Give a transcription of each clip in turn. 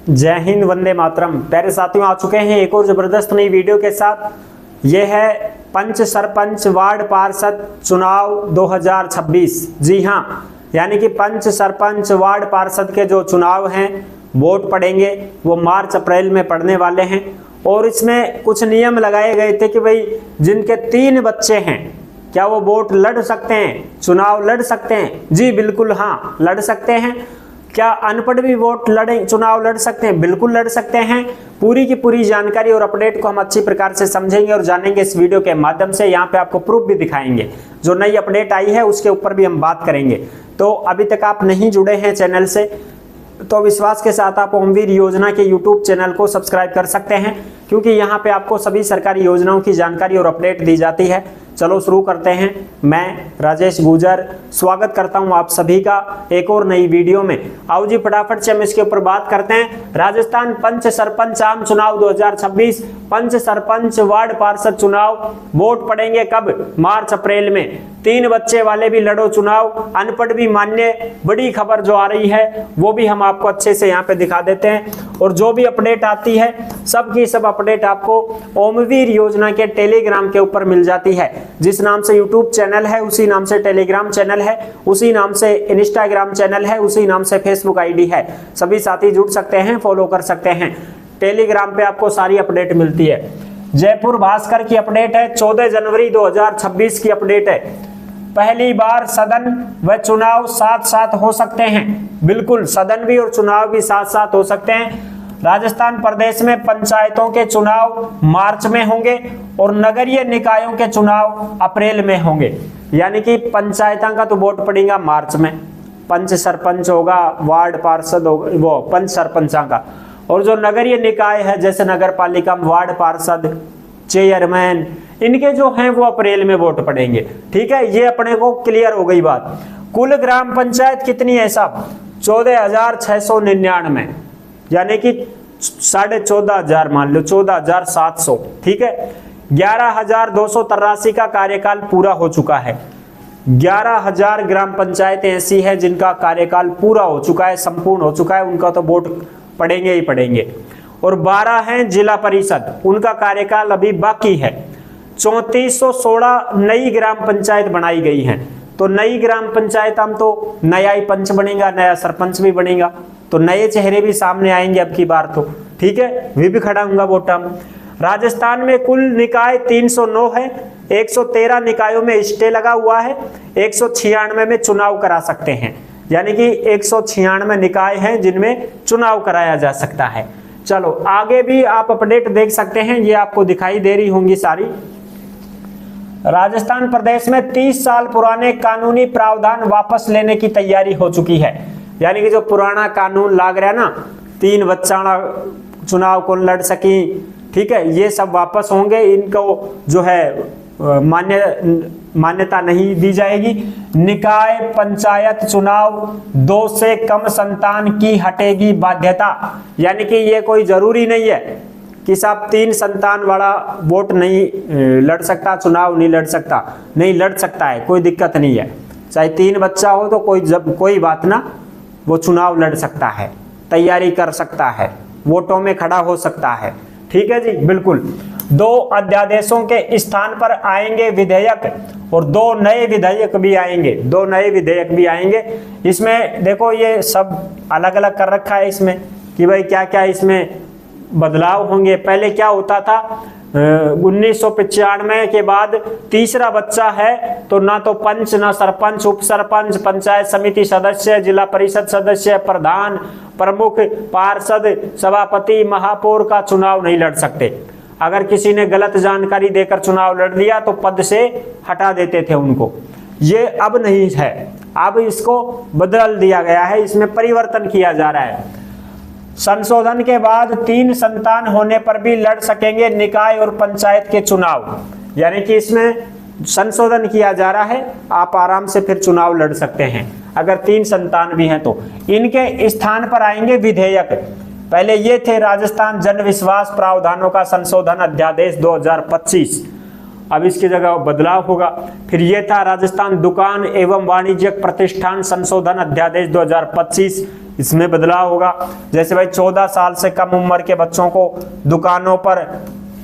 जय हिंद, वंदे मातरम। प्यारे साथियों, आ चुके हैं एक और जबरदस्त नई वीडियो के साथ। ये है पंच सरपंच वार्ड पार्षद चुनाव 2026। जी हाँ, यानी कि पंच सरपंच वार्ड पार्षद के जो चुनाव हैं, वोट पड़ेंगे, वो मार्च अप्रैल में पड़ने वाले हैं। और इसमें कुछ नियम लगाए गए थे कि भाई जिनके 3 बच्चे हैं, क्या वो वोट लड़ सकते हैं, चुनाव लड़ सकते हैं? जी बिल्कुल हाँ, लड़ सकते हैं। क्या अनपढ़ भी वोट चुनाव लड़ सकते हैं? बिल्कुल लड़ सकते हैं। पूरी की पूरी जानकारी और अपडेट को हम अच्छी प्रकार से समझेंगे और जानेंगे इस वीडियो के माध्यम से। यहाँ पे आपको प्रूफ भी दिखाएंगे, जो नई अपडेट आई है उसके ऊपर भी हम बात करेंगे। तो अभी तक आप नहीं जुड़े हैं चैनल से, तो विश्वास के साथ आप ओमवीर योजना के यूट्यूब चैनल को सब्सक्राइब कर सकते हैं, क्योंकि यहाँ पे आपको सभी सरकारी योजनाओं की जानकारी और अपडेट दी जाती है। चलो शुरू करते हैं। मैं राजेश गुजर स्वागत करता हूं आप सभी का एक और नई वीडियो में। आओ जी फटाफट से हम इसके ऊपर बात करते हैं। राजस्थान पंच सरपंच आम चुनाव 2026, पंच सरपंच वार्ड पार्षद चुनाव, वोट पड़ेंगे कब? मार्च अप्रैल में। 3 बच्चे वाले भी लड़ो चुनाव, अनपढ़ भी मान्य। बड़ी खबर जो आ रही है वो भी हम आपको अच्छे से यहाँ पे दिखा देते हैं। और जो भी अपडेट आती है, सब की सब अपडेट आपको ओमवीर योजना के टेलीग्राम के ऊपर मिल जाती है। जिस नाम से यूट्यूब चैनल है, उसी नाम से टेलीग्राम चैनल है, उसी नाम से इंस्टाग्राम चैनल है, उसी नाम से फेसबुक आईडी है। सभी साथी जुड़ सकते हैं, फॉलो कर सकते हैं। टेलीग्राम पे आपको सारी अपडेट मिलती है। जयपुर भास्कर की अपडेट है, 14 जनवरी 2026 की अपडेट है। पहली बार सदन व चुनाव साथ साथ हो सकते हैं। बिल्कुल, सदन भी और चुनाव भी साथ साथ हो सकते हैं। राजस्थान प्रदेश में पंचायतों के चुनाव मार्च में होंगे और नगरीय निकायों के चुनाव अप्रैल में होंगे। यानी कि पंचायतों का तो वोट पड़ेगा मार्च में, पंच सरपंच होगा, वार्ड पार्षद होगा, वो पंच सरपंचा का। और जो नगरीय निकाय है, जैसे नगर पालिका में वार्ड पार्षद, चेयरमैन, इनके जो हैं वो अप्रैल में वोट पड़ेंगे। ठीक है, ये अपने को क्लियर हो गई बात। कुल ग्राम पंचायत कितनी है साहब? 14,699, यानी कि 14,500 मान लो, 14,700। ठीक है, 11,283 का कार्यकाल पूरा हो चुका है। 11,000 ग्राम पंचायतें ऐसी है जिनका कार्यकाल पूरा हो चुका है, संपूर्ण हो चुका है, उनका तो वोट पड़ेंगे ही पड़ेंगे। और 12 हैं जिला परिषद, उनका कार्यकाल अभी बाकी है। 3416 नई ग्राम पंचायत बनाई गई हैं। तो नई ग्राम पंचायत हम तो नया ही पंच बनेगा, नया सरपंच भी बनेगा, तो नए चेहरे भी सामने आएंगे अब की बार तो। ठीक है, वे भी खड़ा होगा वोट हम। राजस्थान में कुल निकाय 309 है। 113 निकायों में स्टे लगा हुआ है। 196 में चुनाव करा सकते हैं, यानी कि 196 निकाय हैं जिनमें चुनाव कराया जा सकता है। चलो आगे भी आप अपडेट देख सकते हैं, ये आपको दिखाई दे रही होंगी सारी। राजस्थान प्रदेश में 30 साल पुराने कानूनी प्रावधान वापस लेने की तैयारी हो चुकी है। यानी कि जो पुराना कानून लाग रहा है ना, 3 बच्चा चुनाव कौन लड़ सकी, ठीक है, ये सब वापस होंगे। इनको जो है मान्यता नहीं दी जाएगी। निकाय पंचायत चुनाव 2 से कम संतान की हटेगी बाध्यता। यानी कि ये कोई जरूरी नहीं है कि साहब 3 संतान वाला वोट नहीं लड़ सकता, चुनाव नहीं लड़ सकता। नहीं, लड़ सकता है, कोई दिक्कत नहीं है। चाहे 3 बच्चा हो तो कोई बात ना, वो चुनाव लड़ सकता है, तैयारी कर सकता है, वोटों में खड़ा हो सकता है। ठीक है जी, बिल्कुल। 2 अध्यादेशों के स्थान पर आएंगे विधेयक और 2 नए विधेयक भी आएंगे। 2 नए विधेयक भी आएंगे। इसमें देखो ये सब अलग अलग कर रखा है इसमें कि भाई क्या क्या इसमें बदलाव होंगे। पहले क्या होता था, 1995 के बाद तीसरा बच्चा है तो ना तो पंच, ना सरपंच, उप सरपंच, पंचायत समिति सदस्य, जिला परिषद सदस्य, प्रधान, प्रमुख, पार्षद, सभापति, महापौर का चुनाव नहीं लड़ सकते। अगर किसी ने गलत जानकारी देकर चुनाव लड़ लिया तो पद से हटा देते थे उनको। ये अब नहीं है, अब इसको बदल दिया गया है, इसमें परिवर्तन किया जा रहा है। संशोधन के बाद 3 संतान होने पर भी लड़ सकेंगे निकाय और पंचायत के चुनाव। यानी कि इसमें संशोधन किया जा रहा है, आप आराम से फिर चुनाव लड़ सकते हैं अगर 3 संतान भी हैं तो। इनके स्थान पर आएंगे विधेयक। पहले ये थे राजस्थान जन विश्वास प्रावधानों का संशोधन अध्यादेश 2025, अब इसकी जगह बदलाव होगा। फिर ये था राजस्थान दुकान एवं वाणिज्यिक प्रतिष्ठान संशोधन अध्यादेश 2025, इसमें बदलाव होगा। जैसे भाई 14 साल से कम उम्र के बच्चों को दुकानों पर,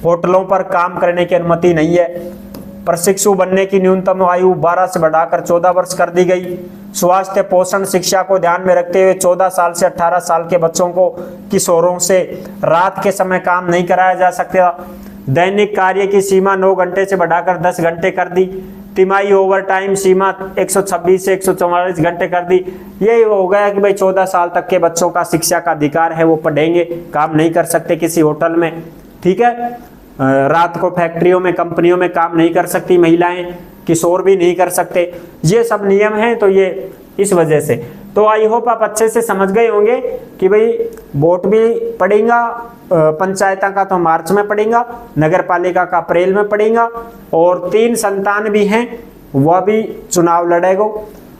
होटलों पर काम करने की अनुमति नहीं है। प्रशिक्षु बनने की न्यूनतम आयु 12 से बढ़ाकर 14 वर्ष कर दी गई। स्वास्थ्य पोषण शिक्षा को ध्यान में रखते हुए 14 साल से 18 साल के बच्चों को किशोरों से रात के समय काम नहीं कराया जा सकता। दैनिक कार्य की सीमा 9 घंटे से बढ़ाकर 10 घंटे कर दी। तिमाही ओवर टाइम सीमा 126 से 144 घंटे कर दी। यही हो गया कि भाई 14 साल तक के बच्चों का शिक्षा का अधिकार है, वो पढ़ेंगे, काम नहीं कर सकते किसी होटल में, ठीक है। रात को फैक्ट्रियों में, कंपनियों में काम नहीं कर सकती महिलाएं, किशोर भी नहीं कर सकते। ये सब नियम हैं, तो ये इस वजह से। तो आई होप आप अच्छे से समझ गए होंगे कि भाई वोट भी पड़ेगा, पंचायत का तो मार्च में पड़ेगा, नगर पालिका का अप्रैल में पड़ेगा, और 3 संतान भी हैं वह भी चुनाव लड़ेगो।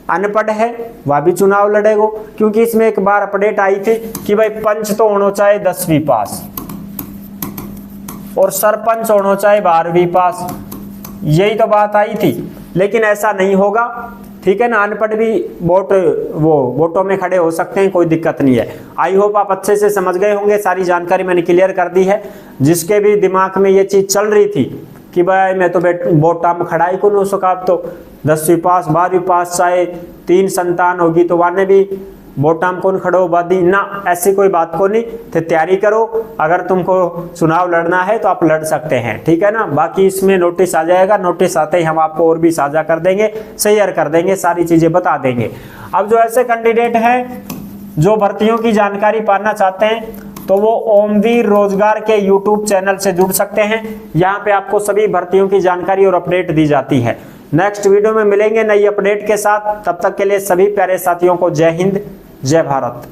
अनपढ़ है वह भी चुनाव लड़ेगो, क्योंकि इसमें एक बार अपडेट आई थी कि भाई पंच तो होना चाहे 10वीं पास और सरपंच होना चाहे 12वीं पास, यही तो बात आई थी। लेकिन ऐसा नहीं होगा, ठीक है ना। अनपढ़ भी वोटों में खड़े हो सकते हैं, कोई दिक्कत नहीं है। आई होप आप अच्छे से समझ गए होंगे, सारी जानकारी मैंने क्लियर कर दी है। जिसके भी दिमाग में ये चीज चल रही थी कि भाई मैं तो वोटा में खड़ा ही कौन हो सका, अब तो 10वीं पास 12वीं पास चाहे 3 संतान होगी तो वाने भी वोटा में कौन खड़ो बादी ना, ऐसी कोई बात को नहीं। तो तैयारी करो, अगर तुमको चुनाव लड़ना है तो आप लड़ सकते हैं, ठीक है ना। बाकी इसमें नोटिस आ जाएगा, नोटिस आते ही हम आपको और भी साझा कर देंगे, शेयर कर देंगे, सारी चीजें बता देंगे। अब जो ऐसे कैंडिडेट हैं जो भर्तियों की जानकारी पाना चाहते हैं तो वो ओमवीर रोजगार के यूट्यूब चैनल से जुड़ सकते हैं। यहाँ पे आपको सभी भर्तियों की जानकारी और अपडेट दी जाती है। नेक्स्ट वीडियो में मिलेंगे नई अपडेट के साथ, तब तक के लिए सभी प्यारे साथियों को जय हिंद, जय भारत।